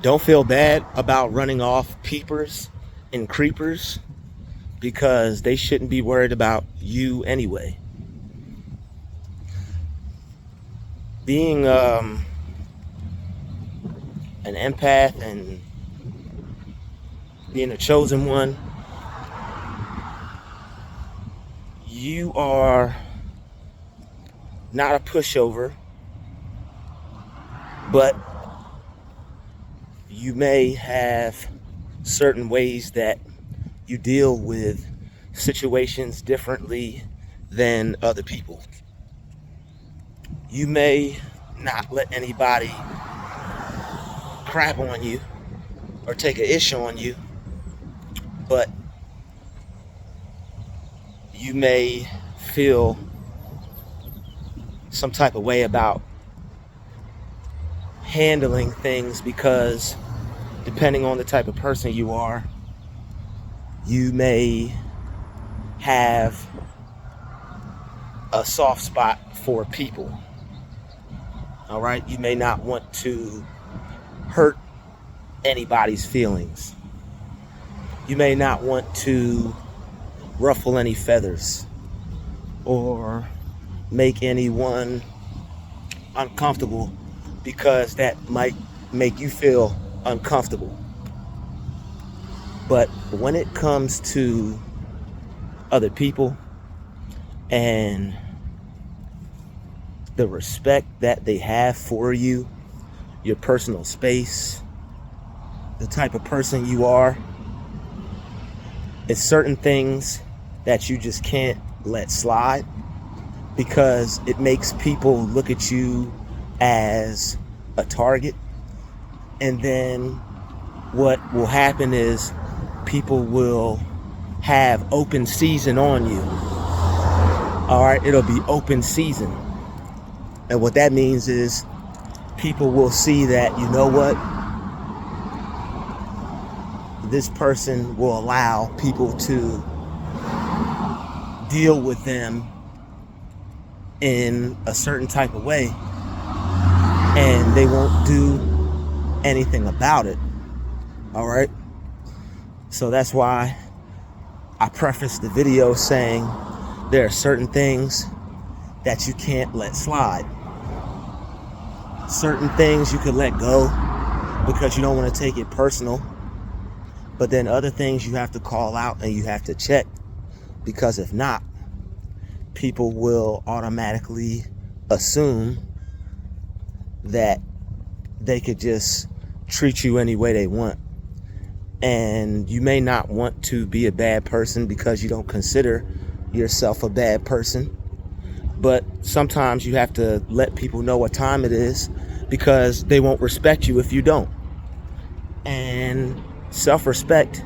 Don't feel bad about running off peepers and creepers, because they shouldn't be worried about you anyway. Being an empath and being a chosen one, you are not a pushover, but you may have certain ways that you deal with situations differently than other people. You may not let anybody crap on you or take an issue on you, but you may feel some type of way about handling things because depending on the type of person you are, you may have a soft spot for people. All right, you may not want to hurt anybody's feelings. You may not want to ruffle any feathers or make anyone uncomfortable, because that might make you feel uncomfortable. But when it comes to other people and the respect that they have for you, your personal space, the type of person you are, it's certain things that you just can't let slide, because it makes people look at you as a target. And then what will happen is people will have open season on you. All right, it'll be open season. And what that means is people will see that, you know what, this person will allow people to deal with them in a certain type of way, and they won't do anything about it. All right, so that's why I prefaced the video saying there are certain things that you can't let slide. Certain things you can let go because you don't want to take it personal, but then other things you have to call out and you have to check, because if not, people will automatically assume that they could just treat you any way they want. And you may not want to be a bad person because you don't consider yourself a bad person, but sometimes you have to let people know what time it is, because they won't respect you if you don't. And self-respect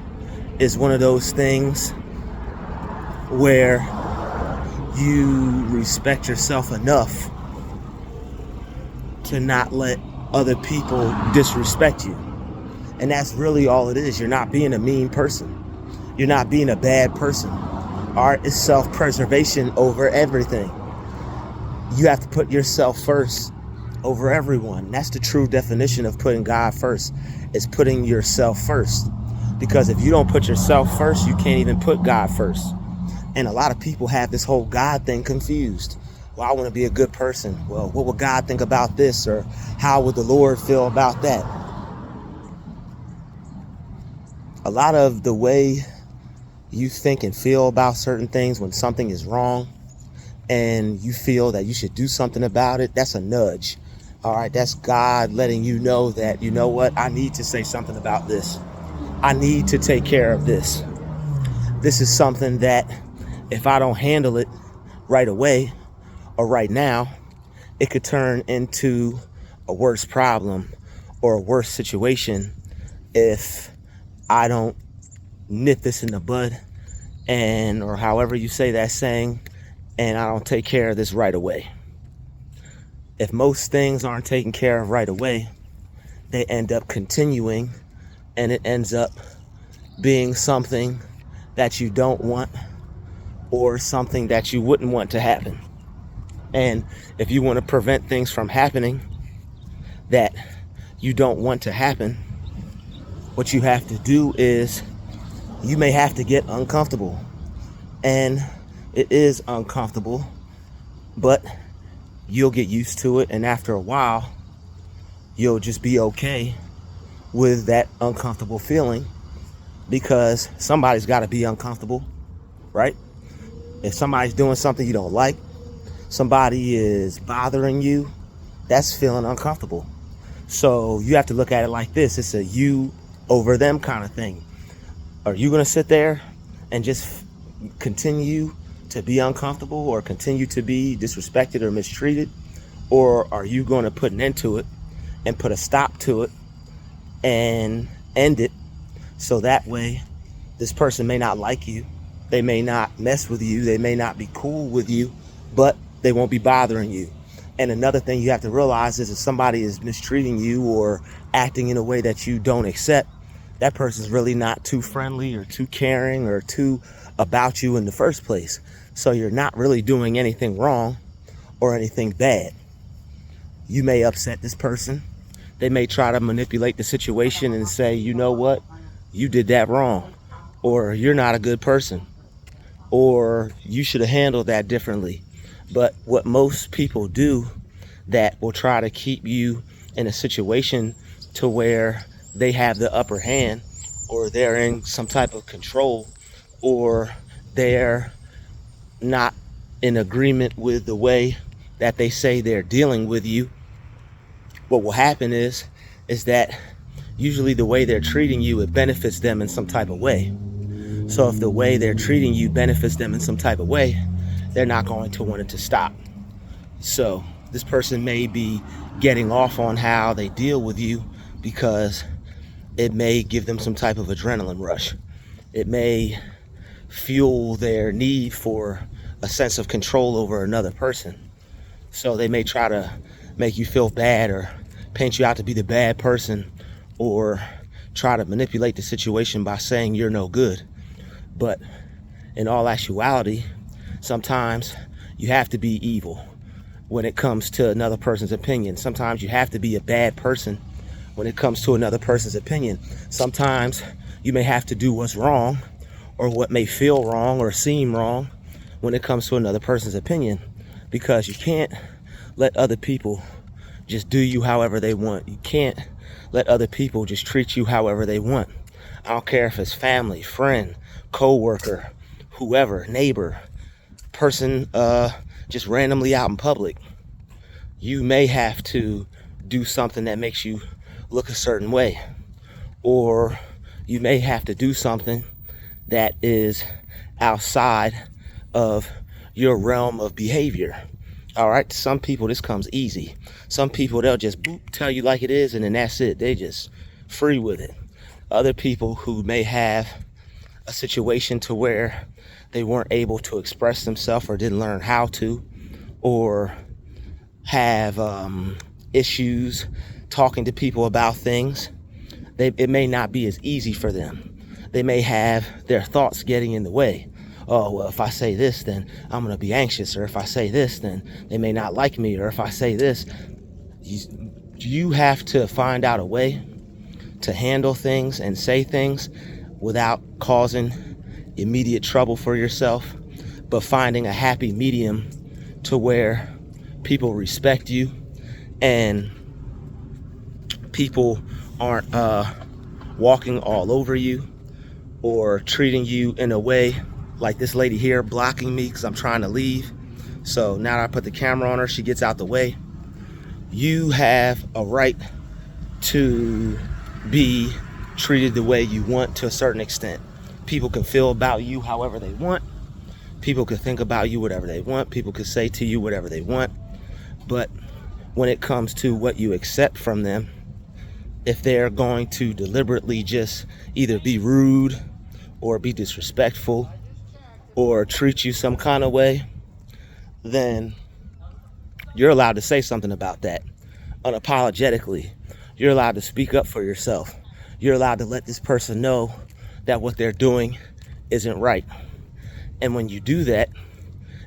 is one of those things where you respect yourself enough to not let other people disrespect you. And that's really all it is. You're not being a mean person. You're not being a bad person. Art is self-preservation over everything. You have to put yourself first over everyone. That's the true definition of putting God first, is putting yourself first. Because if you don't put yourself first, you can't even put God first. And a lot of people have this whole God thing confused. Well, I want to be a good person. Well, what would God think about this? Or how would the Lord feel about that? A lot of the way you think and feel about certain things when something is wrong and you feel that you should do something about it, that's a nudge. All right, that's God letting you know that, you know what, I need to say something about this. I need to take care of this. This is something that if I don't handle it right away or right now, it could turn into a worse problem or a worse situation if I don't nip this in the bud, and or however you say that saying, and I don't take care of this right away. If most things aren't taken care of right away, they end up continuing, and it ends up being something that you don't want or something that you wouldn't want to happen. And if you want to prevent things from happening that you don't want to happen, what you have to do is you may have to get uncomfortable. And it is uncomfortable, but you'll get used to it. And after a while, you'll just be okay with that uncomfortable feeling, because somebody's got to be uncomfortable, right? If somebody's doing something you don't like, somebody is bothering you, that's feeling uncomfortable. So you have to look at it like this. It's a you over them kind of thing. Are you going to sit there and just continue to be uncomfortable or continue to be disrespected or mistreated? Or are you going to put an end to it and put a stop to it and end it, so that way this person may not like you, they may not mess with you, they may not be cool with you, but they won't be bothering you. And another thing you have to realize is if somebody is mistreating you or acting in a way that you don't accept, that person's really not too friendly or too caring or too about you in the first place. So you're not really doing anything wrong or anything bad. You may upset this person. They may try to manipulate the situation and say, you know what, you did that wrong, or you're not a good person, or you should have handled that differently. But what most people do that will try to keep you in a situation to where they have the upper hand, or they're in some type of control, or they're not in agreement with the way that they say they're dealing with you, what will happen is that usually the way they're treating you, it benefits them in some type of way. So if the way they're treating you benefits them in some type of way, they're not going to want it to stop. So this person may be getting off on how they deal with you because it may give them some type of adrenaline rush. It may fuel their need for a sense of control over another person. So they may try to make you feel bad or paint you out to be the bad person, or try to manipulate the situation by saying you're no good. But in all actuality, sometimes you have to be evil when it comes to another person's opinion. Sometimes you have to be a bad person when it comes to another person's opinion. Sometimes you may have to do what's wrong, or what may feel wrong or seem wrong when it comes to another person's opinion, because you can't let other people just do you however they want. You can't let other people just treat you however they want. I don't care if it's family, friend, co-worker, whoever, neighbor, person just randomly out in public. You may have to do something that makes you look a certain way, or you may have to do something that is outside of your realm of behavior. All right, to some people this comes easy. Some people, they'll just boop, tell you like it is, and then that's it. They just free with it. Other people who may have a situation to where they weren't able to express themselves or didn't learn how to, or have issues talking to people about things, it may not be as easy for them. They may have their thoughts getting in the way. Oh, well, if I say this, then I'm going to be anxious. Or if I say this, then they may not like me. Or if I say this, you have to find out a way to handle things and say things without causing immediate trouble for yourself, but finding a happy medium to where people respect you and people aren't walking all over you or treating you in a way like this lady here blocking me because I'm trying to leave. So now that I put the camera on her, she gets out the way. You have a right to be treated the way you want to a certain extent. People can feel about you however they want. People can think about you whatever they want. People can say to you whatever they want. But when it comes to what you accept from them, if they're going to deliberately just either be rude or be disrespectful or treat you some kind of way, then you're allowed to say something about that unapologetically. You're allowed to speak up for yourself. You're allowed to let this person know that what they're doing isn't right. And when you do that,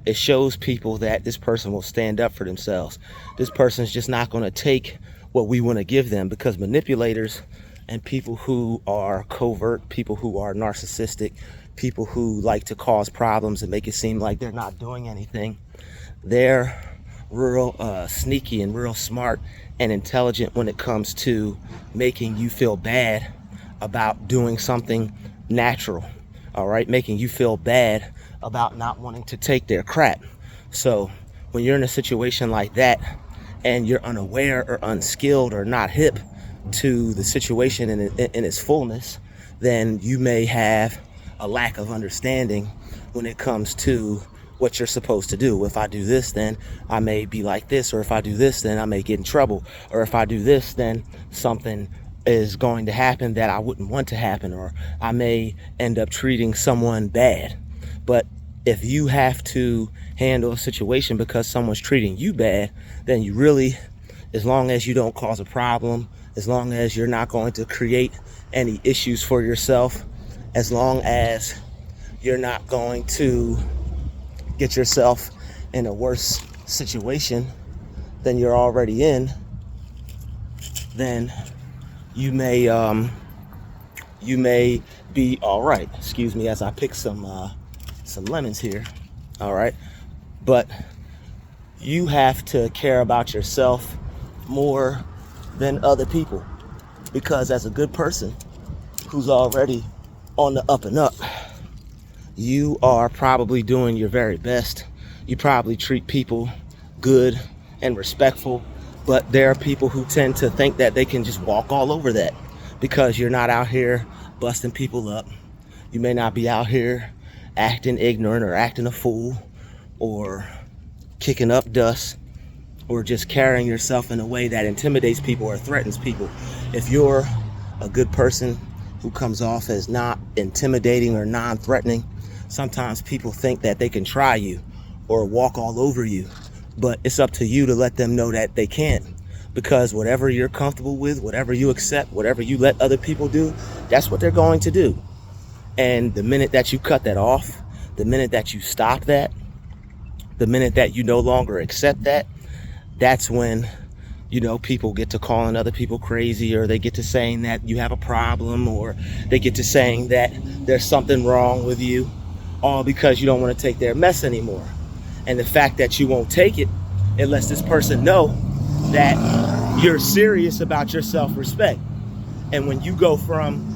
it shows people that this person will stand up for themselves. This person's just not going to take what we want to give them, because manipulators and people who are covert, people who are narcissistic, people who like to cause problems and make it seem like they're not doing anything, they're real sneaky and real smart and intelligent when it comes to making you feel bad about doing something natural. All right, making you feel bad about not wanting to take their crap. So when you're in a situation like that and you're unaware or unskilled or not hip to the situation in its fullness, then you may have a lack of understanding when it comes to what you're supposed to do. If I do this, then I may be like this, or if I do this, then I may get in trouble, or if I do this, then something is going to happen that I wouldn't want to happen, or I may end up treating someone bad. But if you have to handle a situation because someone's treating you bad, then you really, as long as you don't cause a problem, as long as you're not going to create any issues for yourself, as long as you're not going to get yourself in a worse situation than you're already in, then you may be all right. Excuse me as I pick some lemons here. All right, but you have to care about yourself more than other people, because as a good person who's already on the up and up, you are probably doing your very best. You probably treat people good and respectful, but there are people who tend to think that they can just walk all over that because you're not out here busting people up. You may not be out here acting ignorant or acting a fool or kicking up dust or just carrying yourself in a way that intimidates people or threatens people. If you're a good person who comes off as not intimidating or non-threatening, sometimes people think that they can try you or walk all over you, but it's up to you to let them know that they can't, because whatever you're comfortable with, whatever you accept, whatever you let other people do, that's what they're going to do. And the minute that you cut that off, the minute that you stop that, the minute that you no longer accept that, that's when, you know, people get to calling other people crazy, or they get to saying that you have a problem, or they get to saying that there's something wrong with you, all because you don't want to take their mess anymore. And the fact that you won't take it, it lets this person know that you're serious about your self-respect. And when you go from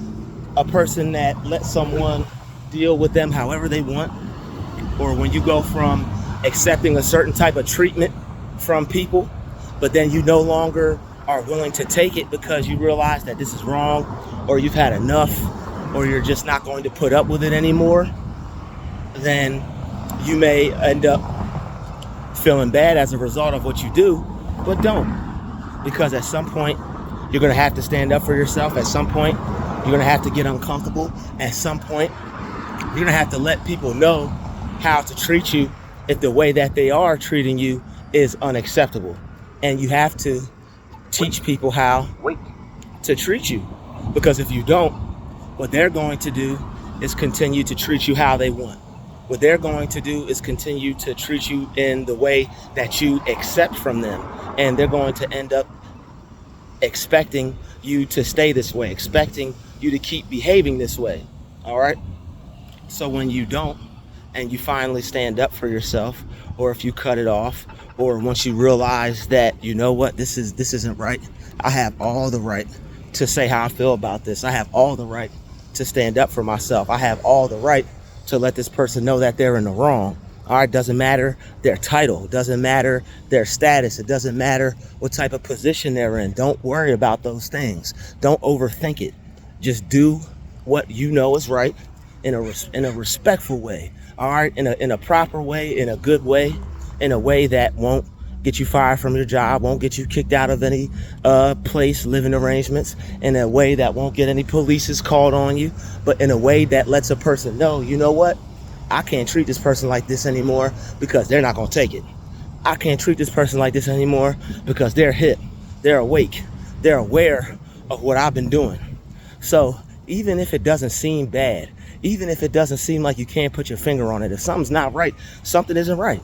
a person that lets someone deal with them however they want, or when you go from accepting a certain type of treatment from people, but then you no longer are willing to take it because you realize that this is wrong, or you've had enough, or you're just not going to put up with it anymore, then you may end up feeling bad as a result of what you do, but don't. Because at some point, you're going to have to stand up for yourself. At some point, you're going to have to get uncomfortable. At some point, you're going to have to let people know how to treat you if the way that they are treating you is unacceptable. And you have to teach people how to treat you. Because if you don't, what they're going to do is continue to treat you how they want. What they're going to do is continue to treat you in the way that you accept from them. And they're going to end up expecting you to stay this way, expecting you to keep behaving this way. All right? So when you don't, and you finally stand up for yourself, or if you cut it off, or once you realize that, you know what, this isn't right, I have all the right to say how I feel about this. I have all the right to stand up for myself. I have all the right to let this person know that they're in the wrong. All right, doesn't matter their title, doesn't matter their status, it doesn't matter what type of position they're in. Don't worry about those things. Don't overthink it. Just do what you know is right in a respectful way. All right, in a proper way, in a good way, in a way that won't get you fired from your job, won't get you kicked out of any place, living arrangements, in a way that won't get any police called on you, but in a way that lets a person know, you know what, I can't treat this person like this anymore because they're not going to take it. I can't treat this person like this anymore because they're hip, they're awake, they're aware of what I've been doing. So even if it doesn't seem bad, even if it doesn't seem like you can't put your finger on it, if something's not right, something isn't right.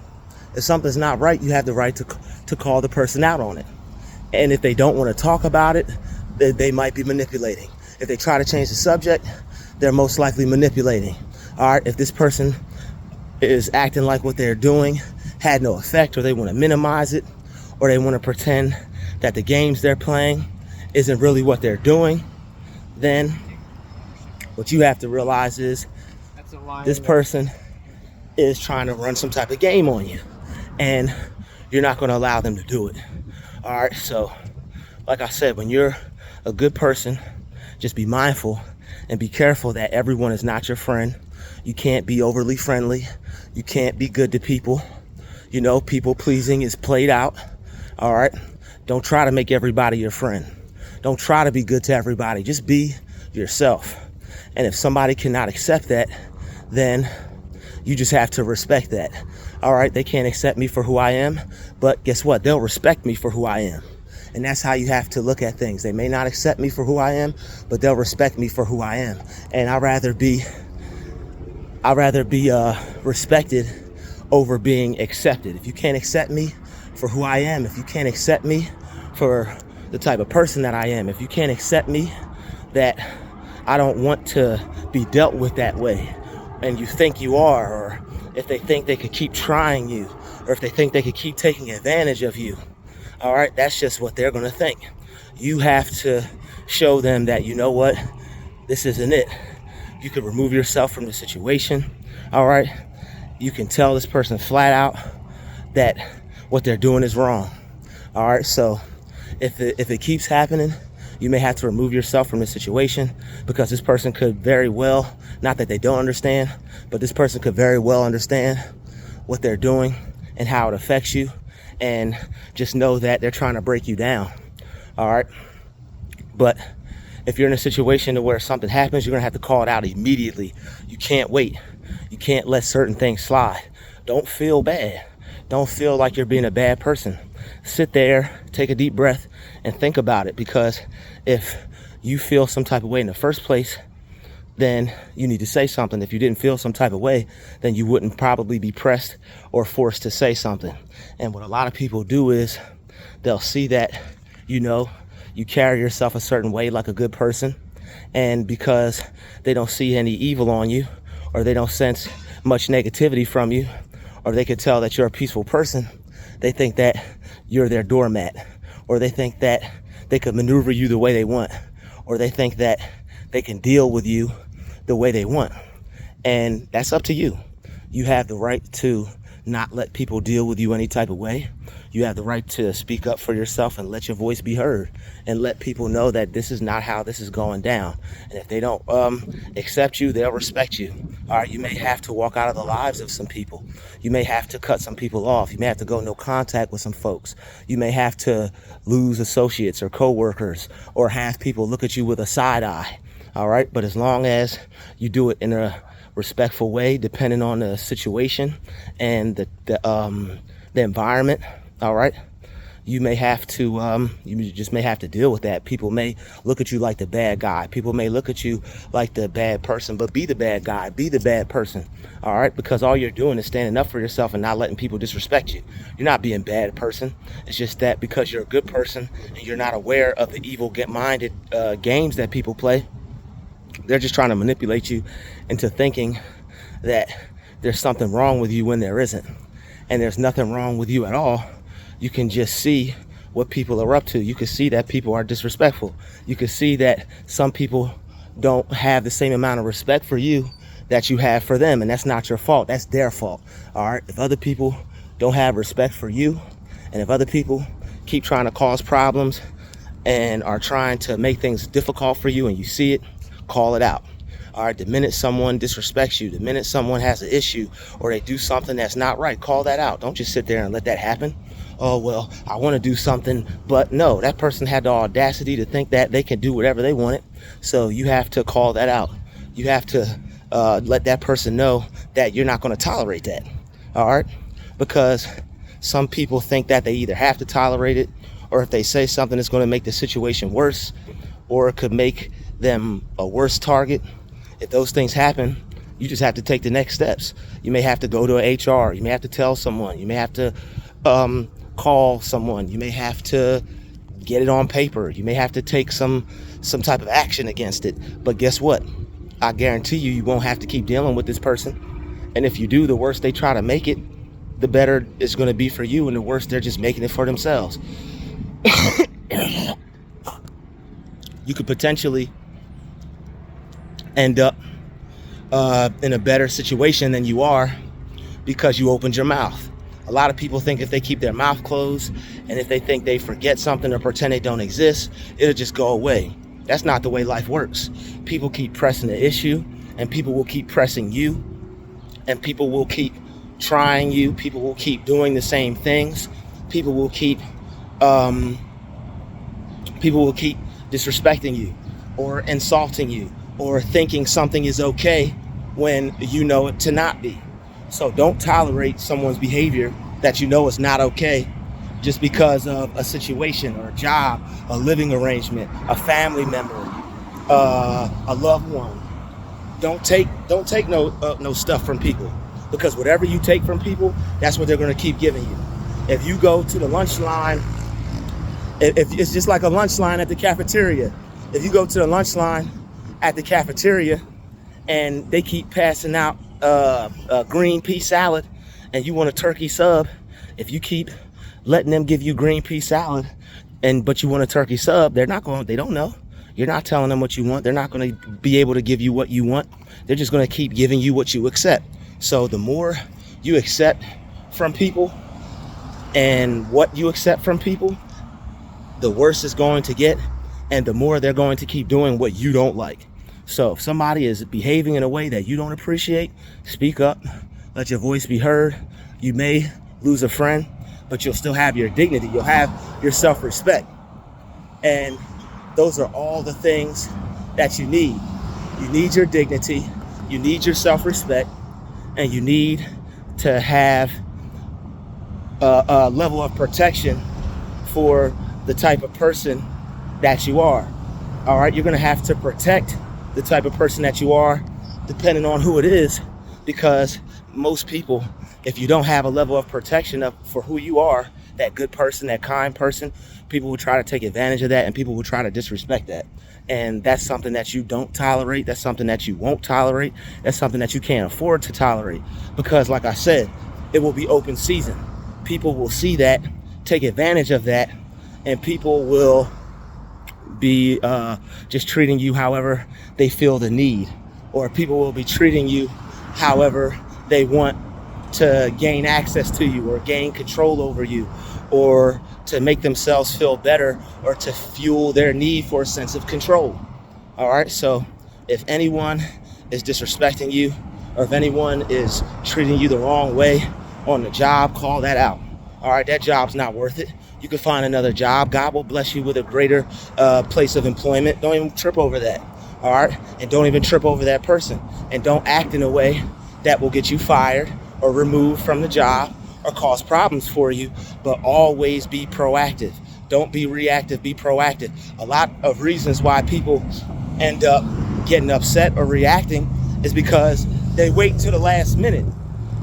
If something's not right, you have the right to call the person out on it. And if they don't want to talk about it, they might be manipulating. If they try to change the subject, they're most likely manipulating. All right, if this person is acting like what they're doing had no effect, or they want to minimize it, or they want to pretend that the games they're playing isn't really what they're doing, then what you have to realize is this person is trying to run some type of game on you, and you're not going to allow them to do it. All right, so like I said, when you're a good person, just be mindful and be careful that everyone is not your friend. You can't be overly friendly. You can't be good to people. You know, people pleasing is played out. All right, don't try to make everybody your friend. Don't try to be good to everybody. Just be yourself. And if somebody cannot accept that, then you just have to respect that. All right, they can't accept me for who I am, but guess what? They'll respect me for who I am. And that's how you have to look at things. They may not accept me for who I am, but they'll respect me for who I am. And I'd rather be respected over being accepted. If you can't accept me for who I am, if you can't accept me for the type of person that I am, if you can't accept me that I don't want to be dealt with that way, and you think you are, or if they think they could keep trying you, or if they think they could keep taking advantage of you, all right, that's just what they're going to think. You have to show them that, you know what, this isn't it. You can remove yourself from the situation. All right, you can tell this person flat out that what they're doing is wrong. All right, so if it keeps happening, you may have to remove yourself from the situation, because this person could very well, not that they don't understand, but this person could very well understand what they're doing and how it affects you. And just know that they're trying to break you down. All right, but if you're in a situation where something happens, you're gonna have to call it out immediately. You can't wait. You can't let certain things slide. Don't feel bad. Don't feel like you're being a bad person. Sit there, take a deep breath, and think about it, because if you feel some type of way in the first place, then you need to say something. If you didn't feel some type of way, then you wouldn't probably be pressed or forced to say something. And what a lot of people do is they'll see that, you know, you carry yourself a certain way like a good person, and because they don't see any evil on you, or they don't sense much negativity from you, or they can tell that you're a peaceful person, they think that you're their doormat, or they think that they could maneuver you the way they want, or they think that they can deal with you the way they want. And that's up to you. You have the right to not let people deal with you any type of way. You have the right to speak up for yourself and let your voice be heard, and let people know that this is not how this is going down. And if they don't accept you, they'll respect you. All right, you may have to walk out of the lives of some people. You may have to cut some people off. You may have to go no contact with some folks. You may have to lose associates or coworkers, or have people look at you with a side eye. All right, but as long as you do it in a respectful way, depending on the situation and the environment, all right, you may have to you just may have to deal with that. People may look at you like the bad guy. People may look at you like the bad person, but be the bad guy, be the bad person. All right, because all you're doing is standing up for yourself and not letting people disrespect you. You're not being a bad person. It's just that because you're a good person and you're not aware of the evil minded games that people play, they're just trying to manipulate you into thinking that there's something wrong with you when there isn't. And there's nothing wrong with you at all. You can just see what people are up to. You can see that people are disrespectful. You can see that some people don't have the same amount of respect for you that you have for them. And that's not your fault. That's their fault. All right. If other people don't have respect for you, and if other people keep trying to cause problems and are trying to make things difficult for you, and you see it, call it out. All right, the minute someone disrespects you, the minute someone has an issue or they do something that's not right, call that out. Don't just sit there and let that happen. Oh, well, I want to do something, but no, that person had the audacity to think that they can do whatever they wanted. So you have to call that out. You have to let that person know that you're not going to tolerate that. All right, because some people think that they either have to tolerate it, or if they say something, it's going to make the situation worse, or it could make them a worse target. If those things happen, you just have to take the next steps. You may have to go to an HR. You may have to tell someone. You may have to call someone. You may have to get it on paper. You may have to take some type of action against it. But guess what? I guarantee you, you won't have to keep dealing with this person. And if you do, the worse they try to make it, the better it's going to be for you, and the worse they're just making it for themselves. You could potentially end up in a better situation than you are because you opened your mouth. A lot of people think if they keep their mouth closed and if they think they forget something or pretend they don't exist, it'll just go away. That's not the way life works. People keep pressing the issue, and people will keep pressing you, and people will keep trying you. People will keep doing the same things. People will keep disrespecting you or insulting you or thinking something is okay when you know it to not be. So don't tolerate someone's behavior that you know is not okay just because of a situation or a job, a living arrangement, a family member, a loved one. Don't take no stuff from people, because whatever you take from people, that's what they're going to keep giving you. If you go to the lunch line, if it's just like a lunch line at the cafeteria. If you go to the lunch line at the cafeteria and they keep passing out a green pea salad and you want a turkey sub, if you keep letting them give you green pea salad but you want a turkey sub, they don't know. You're not telling them what you want. They're not going to be able to give you what you want. They're just going to keep giving you what you accept. So the more you accept from people and what you accept from people, the worse it's going to get, and the more they're going to keep doing what you don't like. So if somebody is behaving in a way that you don't appreciate, speak up, let your voice be heard. You may lose a friend, but you'll still have your dignity. You'll have your self-respect. And those are all the things that you need. You need your dignity, you need your self-respect, and you need to have a level of protection for the type of person that you are. All right, you're going to have to protect the type of person that you are depending on who it is, because most people, if you don't have a level of protection for who you are, that good person, that kind person, people will try to take advantage of that, and people will try to disrespect that. And that's something that you don't tolerate. That's something that you won't tolerate. That's something that you can't afford to tolerate, because like I said, it will be open season. People will see that, take advantage of that, and people will be just treating you however they feel the need, or people will be treating you however they want to gain access to you or gain control over you, or to make themselves feel better, or to fuel their need for a sense of control. All right, so if anyone is disrespecting you, or if anyone is treating you the wrong way on the job, call that out. All right, that job's not worth it. You can find another job. God will bless you with a greater place of employment. Don't even trip over that. All right, and don't even trip over that person, and don't act in a way that will get you fired or removed from the job or cause problems for you, but always be proactive. Don't be reactive, be proactive. A lot of reasons why people end up getting upset or reacting is because they wait till the last minute.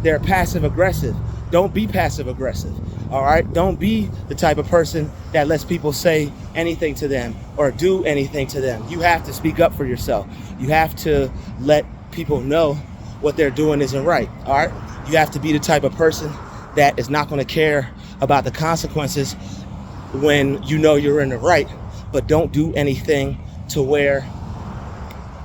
They're passive aggressive. Don't be passive aggressive. All right, don't be the type of person that lets people say anything to them or do anything to them. You have to speak up for yourself. You have to let people know what they're doing isn't right. All right, you have to be the type of person that is not going to care about the consequences when you know you're in the right, but don't do anything to where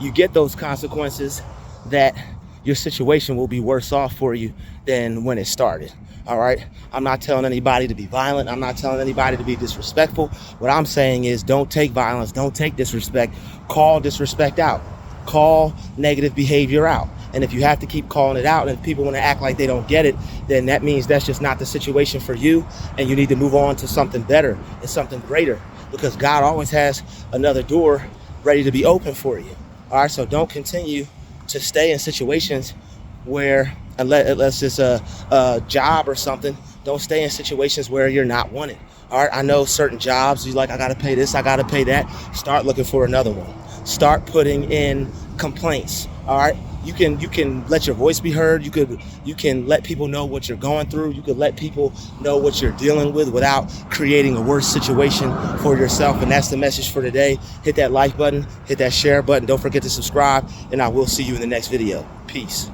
you get those consequences that your situation will be worse off for you than when it started. All right, I'm not telling anybody to be violent. I'm not telling anybody to be disrespectful. What I'm saying is, don't take violence, don't take disrespect. Call disrespect out. Call negative behavior out. And if you have to keep calling it out, and if people want to act like they don't get it, then that means that's just not the situation for you, and you need to move on to something better and something greater, because God always has another door ready to be open for you. All right, so don't continue to stay in situations where, unless it's a job or something, don't stay in situations where you're not wanted. All right, I know certain jobs, you're like, I got to pay this, I got to pay that. Start looking for another one. Start putting in complaints All right, you can let your voice be heard. You can let people know what you're going through. You can let people know what you're dealing with without creating a worse situation for yourself. And that's the message for today. Hit that like button, hit that share button. Don't forget to subscribe, and I will see you in the next video. Peace.